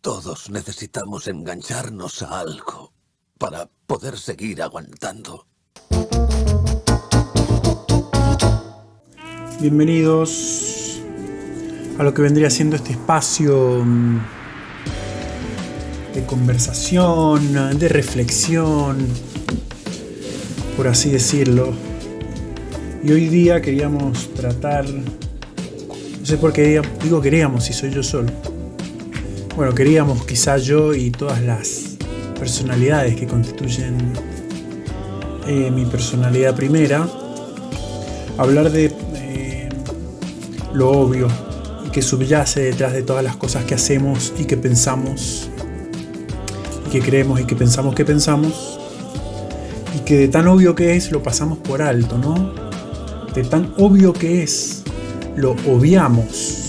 Todos necesitamos engancharnos a algo para poder seguir aguantando. Bienvenidos a lo que vendría siendo este espacio de conversación, de reflexión, por así decirlo. Y hoy día queríamos tratar, no sé por qué digo queríamos si soy yo solo. Bueno, queríamos quizá yo y todas las personalidades que constituyen mi personalidad primera, hablar de lo obvio y que subyace detrás de todas las cosas que hacemos y que pensamos y que creemos y que pensamos y que de tan obvio que es lo pasamos por alto, ¿no? De tan obvio que es lo obviamos.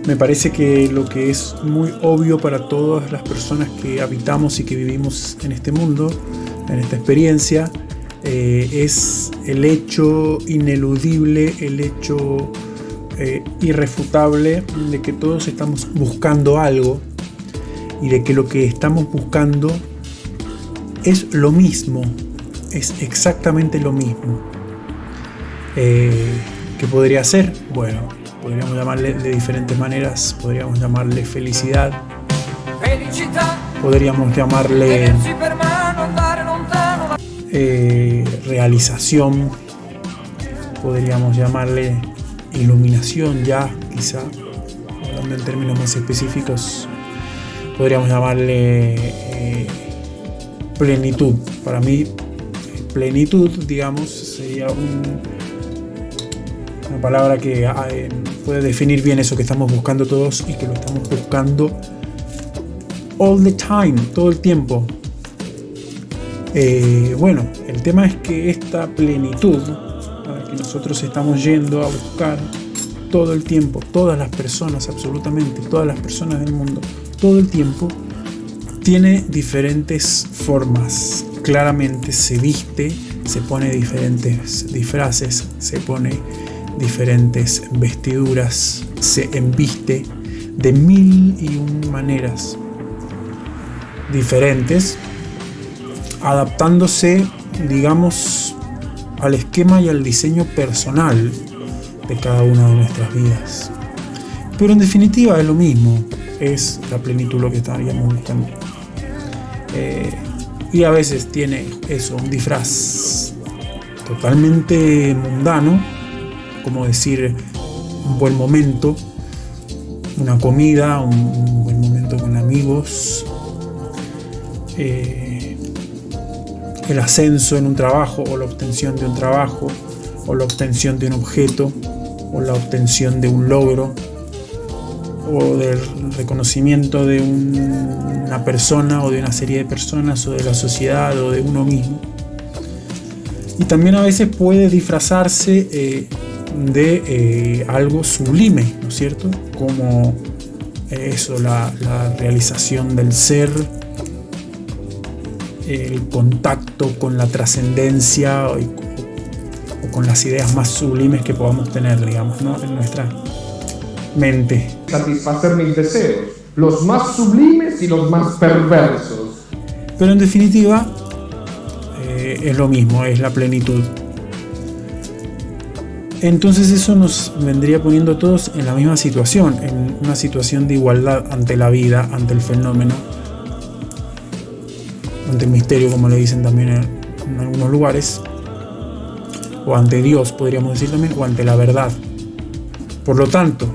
Me parece que lo que es muy obvio para todas las personas que habitamos y que vivimos en este mundo, en esta experiencia, es el hecho ineludible, el hecho irrefutable de que todos estamos buscando algo y de que lo que estamos buscando es lo mismo, es exactamente lo mismo. ¿Qué podría ser? Bueno, podríamos llamarle de diferentes maneras, podríamos llamarle felicidad, podríamos llamarle realización, podríamos llamarle iluminación ya, quizá, hablando en términos más específicos, podríamos llamarle plenitud. Para mí, plenitud, digamos, sería una palabra que puede definir bien eso que estamos buscando todos y que lo estamos buscando all the time, todo el tiempo. Bueno, el tema es que esta plenitud que nosotros estamos yendo a buscar todo el tiempo, todas las personas, absolutamente todas las personas del mundo, todo el tiempo, tiene diferentes formas. Claramente se viste, se pone diferentes disfraces, se pone diferentes vestiduras, se embiste de 1001 maneras diferentes, adaptándose, digamos, al esquema y al diseño personal de cada una de nuestras vidas. Pero en definitiva es lo mismo, es la plenitud lo que estaríamos buscando. Y a veces tiene eso, un disfraz totalmente mundano, como decir un buen momento, una comida, un buen momento con amigos, el ascenso en un trabajo o la obtención de un trabajo o la obtención de un objeto o la obtención de un logro o del reconocimiento de una persona o de una serie de personas o de la sociedad o de uno mismo. Y también a veces puede disfrazarse de algo sublime, ¿no es cierto? Como eso, la realización del ser, el contacto con la trascendencia o con las ideas más sublimes que podamos tener, digamos, ¿no? En nuestra mente. Satisfacer mis deseos, los más sublimes y los más perversos. Pero en definitiva, es lo mismo, es la plenitud. Entonces eso nos vendría poniendo a todos en la misma situación, en una situación de igualdad ante la vida, ante el fenómeno, ante el misterio, como le dicen también en algunos lugares, o ante Dios, podríamos decir también, o ante la verdad. Por lo tanto,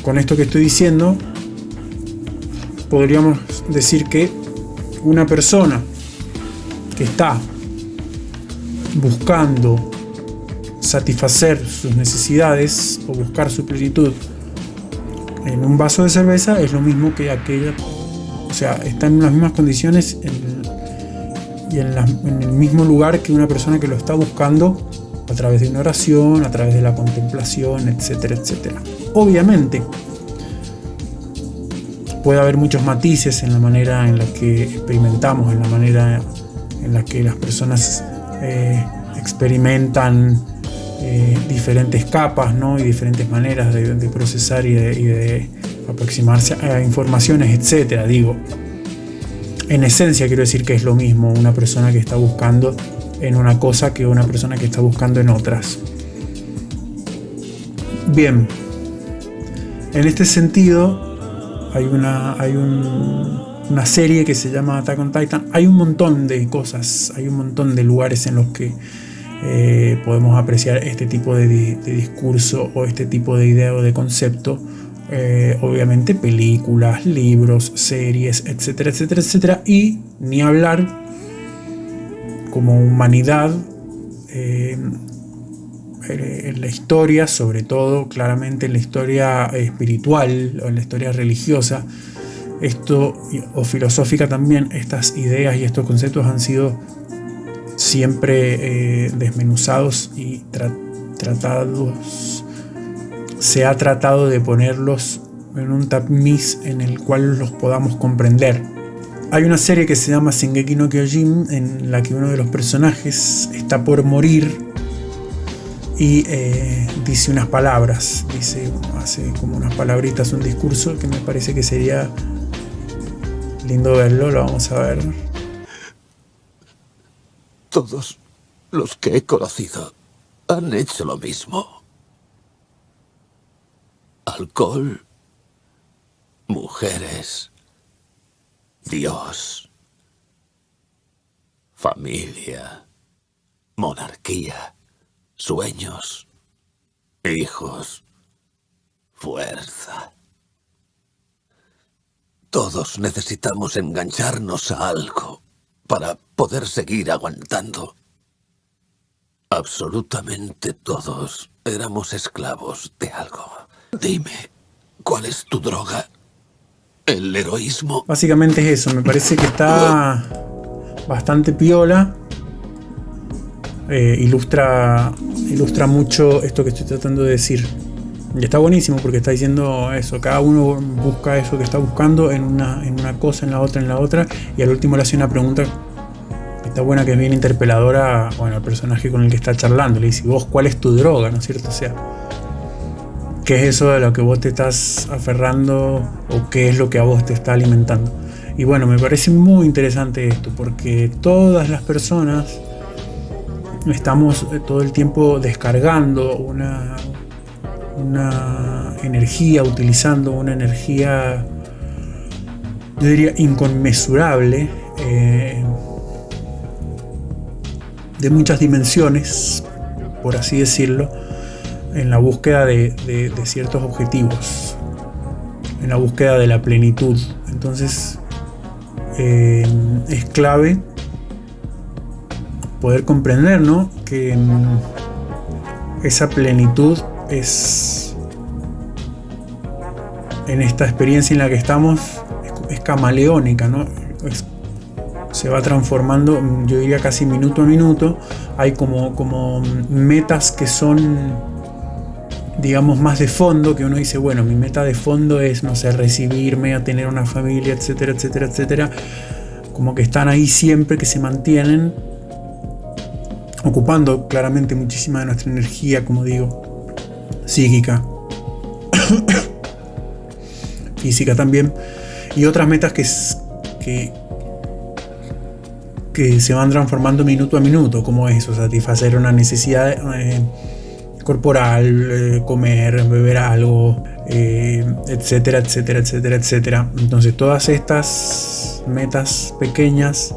con esto que estoy diciendo, podríamos decir que una persona que está buscando satisfacer sus necesidades o buscar su plenitud en un vaso de cerveza es lo mismo que aquella, o sea, está en las mismas condiciones y en el mismo lugar que una persona que lo está buscando a través de una oración, a través de la contemplación, etcétera, etcétera. Obviamente puede haber muchos matices en la manera en la que experimentamos, en la manera en la que las personas experimentan diferentes capas, ¿no? Y diferentes maneras de procesar y de aproximarse a informaciones, etcétera. Digo, en esencia quiero decir que es lo mismo una persona que está buscando en una cosa que una persona que está buscando en otras. Bien, en este sentido hay una serie que se llama Attack on Titan. Hay un montón de cosas, hay un montón de lugares en los que podemos apreciar este tipo de discurso o este tipo de idea o de concepto. Obviamente películas, libros, series, etcétera, etcétera, etcétera. Y ni hablar como humanidad en la historia, sobre todo claramente en la historia espiritual o en la historia religiosa, esto, o filosófica también, estas ideas y estos conceptos han sido siempre desmenuzados y tratados. Se ha tratado de ponerlos en un tamiz en el cual los podamos comprender. Hay una serie que se llama Shingeki no Kyojin, en la que uno de los personajes está por morir y dice unas palabras, hace como unas palabritas, un discurso que me parece que sería lindo verlo. Lo vamos a ver. Todos los que he conocido han hecho lo mismo. Alcohol, mujeres, Dios, familia, monarquía, sueños, hijos, fuerza. Todos necesitamos engancharnos a algo para poder seguir aguantando. Absolutamente todos éramos esclavos de algo. Dime, ¿cuál es tu droga? ¿El heroísmo? Básicamente es eso, me parece que está bastante piola. Ilustra mucho esto que estoy tratando de decir. Y está buenísimo porque está diciendo eso. Cada uno busca eso que está buscando en una cosa, en la otra. Y al último le hace una pregunta que está buena, que es bien interpeladora, bueno, al personaje con el que está charlando. Le dice, ¿vos cuál es tu droga? ¿No es cierto? O sea, ¿qué es eso de lo que vos te estás aferrando o qué es lo que a vos te está alimentando? Y bueno, me parece muy interesante esto porque todas las personas estamos todo el tiempo descargando una energía, utilizando una energía, yo diría, inconmensurable, de muchas dimensiones, por así decirlo, en la búsqueda de ciertos objetivos, en la búsqueda de la plenitud. Entonces es clave poder comprender, ¿no?, que esa plenitud es, en esta experiencia en la que estamos, es camaleónica, ¿no? Se va transformando, yo diría casi minuto a minuto. Hay como metas que son, digamos, más de fondo, que uno dice, bueno, mi meta de fondo es, no sé, recibirme, a tener una familia, etcétera, etcétera, etcétera. Como que están ahí siempre, que se mantienen ocupando claramente muchísima de nuestra energía, como digo, psíquica, física también, y otras metas que se van transformando minuto a minuto, como eso, satisfacer una necesidad corporal, comer, beber algo, etcétera, etcétera, etcétera, etcétera. Entonces todas estas metas pequeñas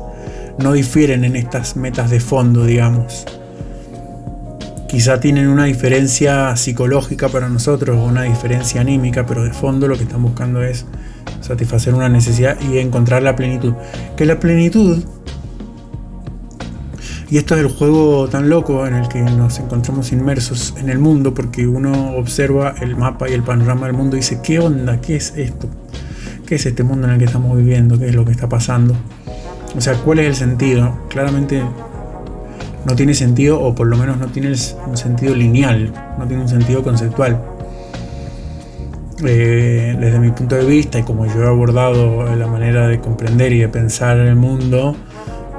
no difieren en estas metas de fondo, digamos. Quizá tienen una diferencia psicológica para nosotros, o una diferencia anímica, pero de fondo lo que están buscando es satisfacer una necesidad y encontrar la plenitud. Que la plenitud, y esto es el juego tan loco en el que nos encontramos inmersos en el mundo, porque uno observa el mapa y el panorama del mundo y dice, ¿qué onda? ¿Qué es esto? ¿Qué es este mundo en el que estamos viviendo? ¿Qué es lo que está pasando? O sea, ¿cuál es el sentido? Claramente no tiene sentido, o por lo menos no tiene un sentido lineal, no tiene un sentido conceptual. Desde mi punto de vista, y como yo he abordado la manera de comprender y de pensar el mundo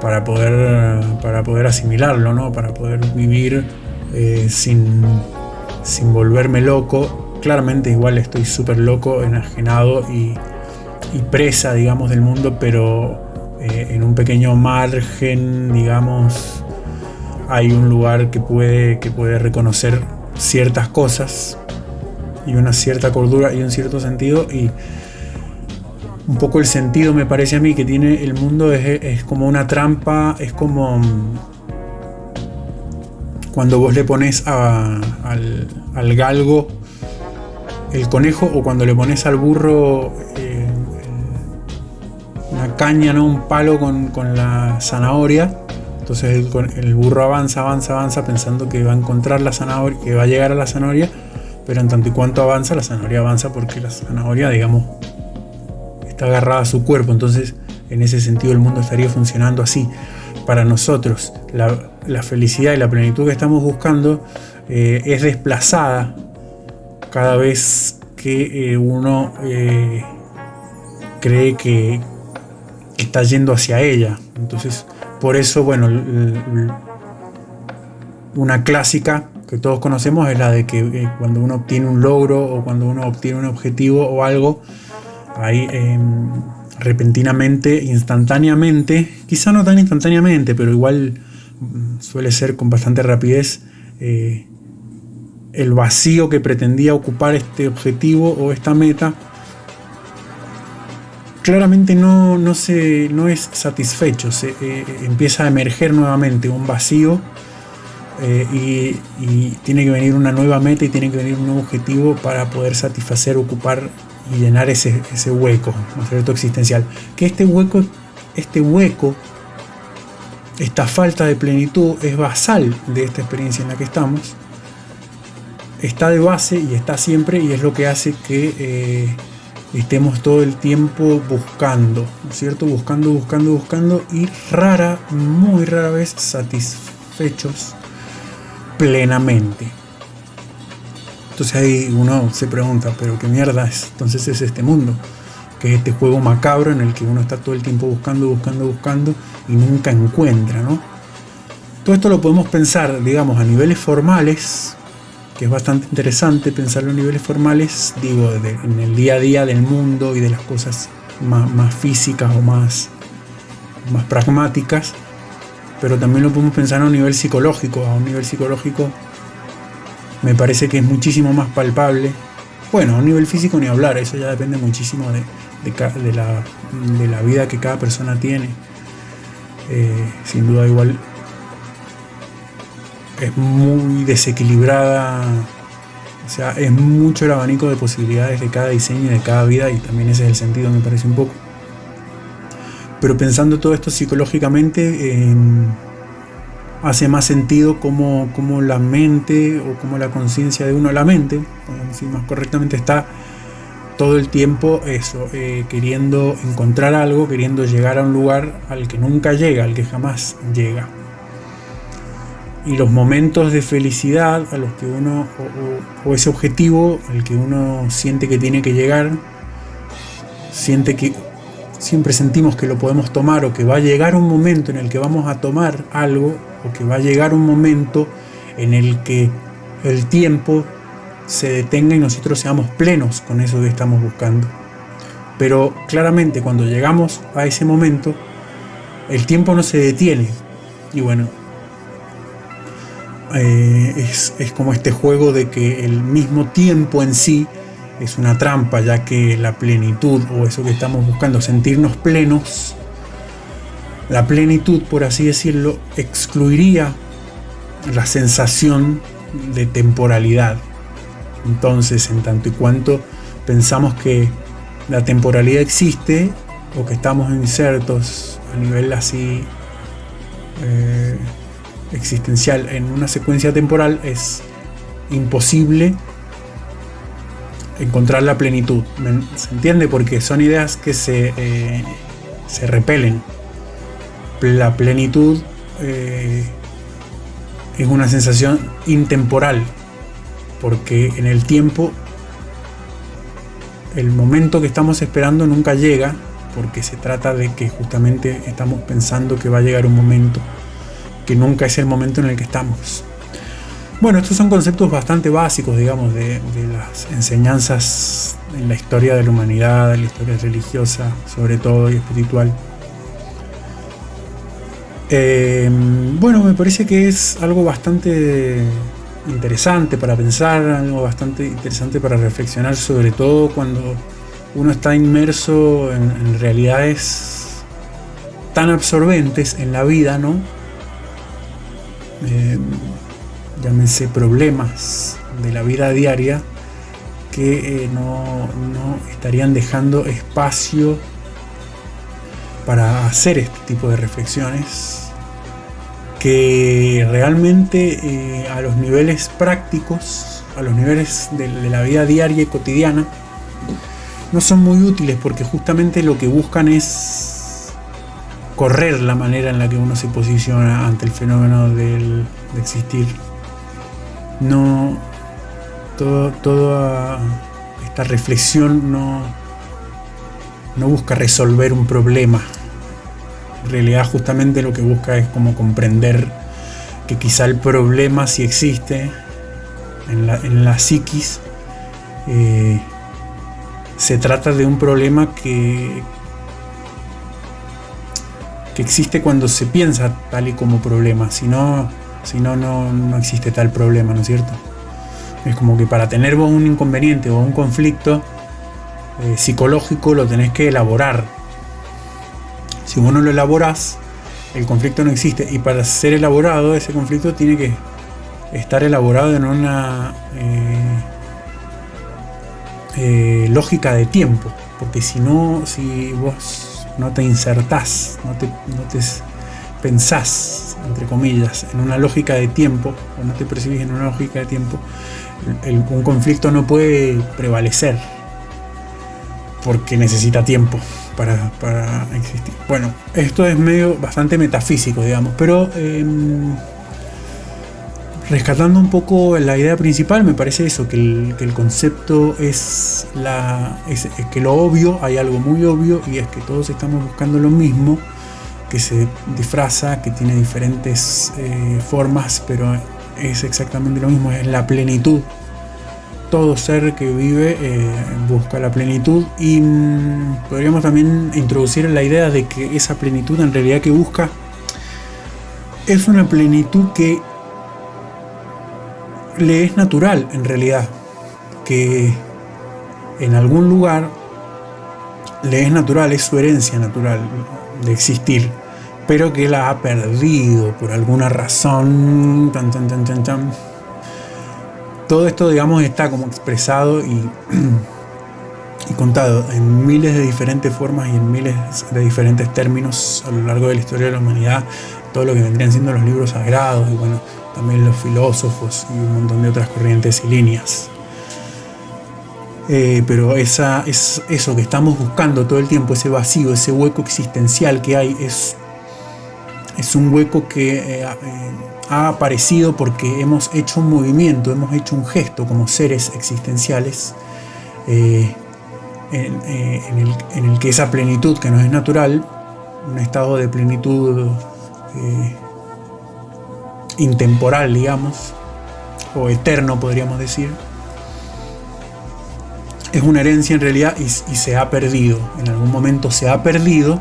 para poder asimilarlo, ¿no?, para poder vivir sin volverme loco, claramente igual estoy súper loco, enajenado y presa, digamos, del mundo, pero en un pequeño margen, digamos, hay un lugar que puede reconocer ciertas cosas y una cierta cordura y un cierto sentido, y un poco el sentido, me parece a mí, que tiene el mundo es como una trampa, es como cuando vos le pones al galgo el conejo, o cuando le pones al burro una caña, ¿no? Un palo con la zanahoria. Entonces el burro avanza pensando que va a encontrar la zanahoria, que va a llegar a la zanahoria, pero en tanto y cuanto avanza, la zanahoria avanza porque la zanahoria, digamos, está agarrada a su cuerpo. Entonces, en ese sentido, el mundo estaría funcionando así. Para nosotros, la felicidad y la plenitud que estamos buscando es desplazada cada vez que uno cree que está yendo hacia ella. Entonces, por eso, bueno, una clásica que todos conocemos es la de que cuando uno obtiene un logro o cuando uno obtiene un objetivo o algo, ahí repentinamente, instantáneamente, quizá no tan instantáneamente, pero igual suele ser con bastante rapidez, el vacío que pretendía ocupar este objetivo o esta meta claramente no es satisfecho. Empieza a emerger nuevamente un vacío, y tiene que venir una nueva meta y tiene que venir un nuevo objetivo para poder satisfacer, ocupar y llenar ese hueco, ¿no es cierto?, existencial. Que este hueco, esta falta de plenitud es basal de esta experiencia en la que estamos. Está de base y está siempre, y es lo que hace que estemos todo el tiempo buscando, ¿no es cierto? Buscando y muy rara vez satisfechos plenamente. Entonces ahí uno se pregunta, pero qué mierda es, entonces es este mundo, que es este juego macabro en el que uno está todo el tiempo buscando y nunca encuentra, ¿no? Todo esto lo podemos pensar, digamos, a niveles formales, que es bastante interesante pensarlo a niveles formales, digo, en el día a día del mundo y de las cosas más físicas o más pragmáticas, pero también lo podemos pensar a un nivel psicológico. A un nivel psicológico me parece que es muchísimo más palpable. Bueno, a un nivel físico ni hablar, eso ya depende muchísimo de la vida que cada persona tiene. Sin duda igual es muy desequilibrada, o sea, es mucho el abanico de posibilidades de cada diseño y de cada vida, y también ese es el sentido, me parece un poco. Pero pensando todo esto psicológicamente, hace más sentido cómo la mente o cómo la conciencia de uno, la mente, si más correctamente, está todo el tiempo queriendo encontrar algo, queriendo llegar a un lugar al que nunca llega, al que jamás llega. Y los momentos de felicidad a los que uno, o ese objetivo al que uno siente que tiene que llegar, siempre sentimos que lo podemos tomar, o que va a llegar un momento en el que vamos a tomar algo, o que va a llegar un momento en el que el tiempo se detenga y nosotros seamos plenos con eso que estamos buscando. Pero claramente cuando llegamos a ese momento, el tiempo no se detiene. Y bueno, es como este juego de que el mismo tiempo en sí es una trampa, ya que la plenitud, o eso que estamos buscando, sentirnos plenos, la plenitud, por así decirlo, excluiría la sensación de temporalidad. Entonces, en tanto y cuanto pensamos que la temporalidad existe, o que estamos insertos a nivel así existencial en una secuencia temporal, es imposible encontrar la plenitud. ¿Se entiende? Porque son ideas que se repelen. La plenitud es una sensación intemporal, porque en el tiempo el momento que estamos esperando nunca llega, porque se trata de que justamente estamos pensando que va a llegar un momento que nunca es el momento en el que estamos. Bueno, estos son conceptos bastante básicos, digamos, de las enseñanzas en la historia de la humanidad, en la historia religiosa, sobre todo, y espiritual. Bueno, me parece que es algo bastante interesante para pensar, algo bastante interesante para reflexionar, sobre todo cuando uno está inmerso en realidades tan absorbentes en la vida, ¿no? Llámense problemas de la vida diaria que no estarían dejando espacio para hacer este tipo de reflexiones que realmente a los niveles prácticos, a los niveles de la vida diaria y cotidiana, no son muy útiles, porque justamente lo que buscan es correr la manera en la que uno se posiciona ante el fenómeno de existir. No, toda esta reflexión no busca resolver un problema. En realidad, justamente lo que busca es como comprender que quizá el problema, si existe en la psiquis, se trata de un problema que existe cuando se piensa tal y como problema. Si no existe tal problema, ¿no es cierto? Es como que para tener vos un inconveniente o un conflicto psicológico lo tenés que elaborar. Si vos no lo elaborás, el conflicto no existe. Y para ser elaborado, ese conflicto tiene que estar elaborado en una lógica de tiempo. Porque si vos no te insertás, no te pensás, entre comillas, en una lógica de tiempo, o no te percibís en una lógica de tiempo, un conflicto no puede prevalecer, porque necesita tiempo para existir. Bueno, esto es bastante metafísico, digamos, pero rescatando un poco la idea principal, me parece eso, que el concepto es que lo obvio, hay algo muy obvio, y es que todos estamos buscando lo mismo, que se disfraza, que tiene diferentes formas, pero es exactamente lo mismo, es la plenitud. Todo ser que vive busca la plenitud, y podríamos también introducir la idea de que esa plenitud en realidad que busca es una plenitud que le es natural, en realidad, que en algún lugar le es natural, es su herencia natural de existir, pero que la ha perdido por alguna razón. Todo esto, digamos, está como expresado y contado en miles de diferentes formas y en miles de diferentes términos a lo largo de la historia de la humanidad. Todo lo que vendrían siendo los libros sagrados, y bueno, también los filósofos y un montón de otras corrientes y líneas. Pero es eso que estamos buscando todo el tiempo, ese vacío, ese hueco existencial que hay, es un hueco que ha aparecido porque hemos hecho un movimiento, hemos hecho un gesto como seres existenciales, en el que esa plenitud que nos es natural, un estado de plenitud intemporal, digamos, o eterno, podríamos decir, es una herencia en realidad, y se ha perdido. En algún momento se ha perdido,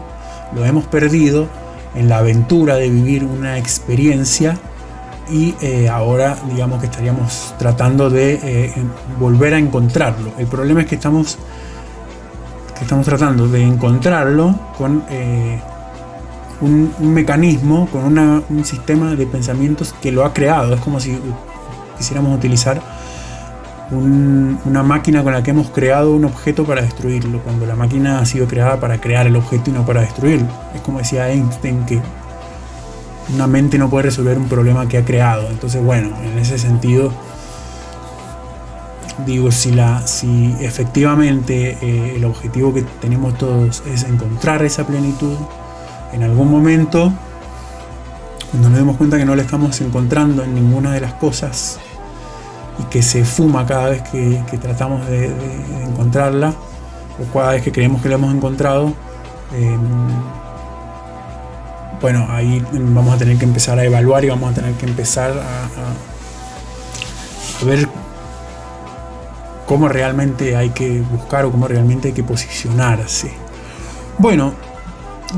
lo hemos perdido en la aventura de vivir una experiencia, y ahora digamos que estaríamos tratando de volver a encontrarlo. El problema es que estamos tratando de encontrarlo con un mecanismo, con un sistema de pensamientos que lo ha creado. Es como si quisiéramos utilizar una máquina con la que hemos creado un objeto para destruirlo, cuando la máquina ha sido creada para crear el objeto y no para destruirlo. Es como decía Einstein, que una mente no puede resolver un problema que ha creado. Entonces, bueno, en ese sentido, digo, si efectivamente el objetivo que tenemos todos es encontrar esa plenitud, en algún momento, cuando nos demos cuenta que no la estamos encontrando en ninguna de las cosas, y que se fuma cada vez que tratamos de encontrarla, o cada vez que creemos que la hemos encontrado, bueno, ahí vamos a tener que empezar a evaluar, y vamos a tener que empezar a ver cómo realmente hay que buscar o cómo realmente hay que posicionarse. Bueno,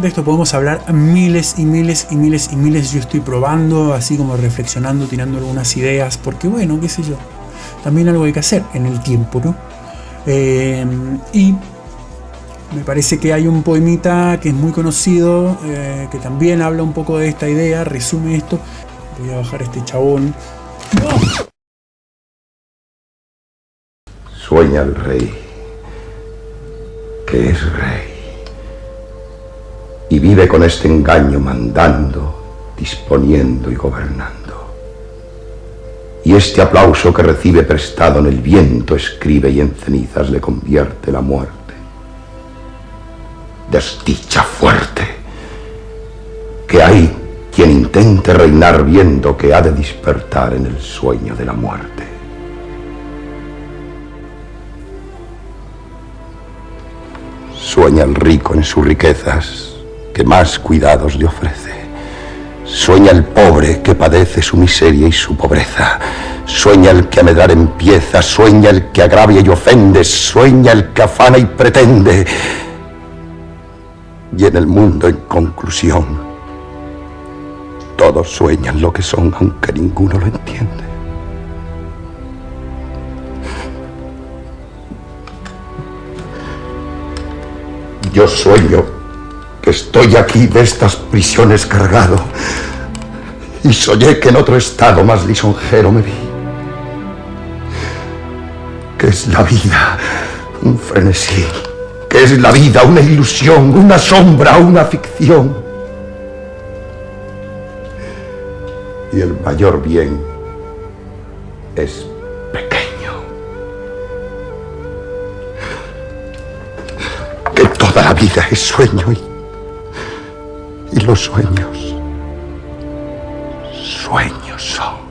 de esto podemos hablar miles y miles y miles y miles. Yo estoy probando, así como reflexionando, tirando algunas ideas, porque bueno, qué sé yo, también algo hay que hacer en el tiempo, ¿no? Y me parece que hay un poemita que es muy conocido, que también habla un poco de esta idea, resume esto. Voy a bajar este chabón. ¡No! Sueña el rey, que es rey, y vive con este engaño mandando, disponiendo y gobernando. Y este aplauso que recibe prestado en el viento escribe y en cenizas le convierte la muerte. Desdicha fuerte, que hay quien intente reinar viendo que ha de despertar en el sueño de la muerte. Sueña el rico en sus riquezas, que más cuidados le ofrece. Sueña el pobre que padece su miseria y su pobreza. Sueña el que a medrar empieza, sueña el que agravia y ofende, sueña el que afana y pretende. Y en el mundo, en conclusión, todos sueñan lo que son, aunque ninguno lo entiende. Yo sueño que estoy aquí de estas prisiones cargado, y soñé que en otro estado más lisonjero me vi. Que es la vida un frenesí, que es la vida una ilusión, una sombra, una ficción. Y el mayor bien es pequeño. Que toda la vida es sueño y los sueños son.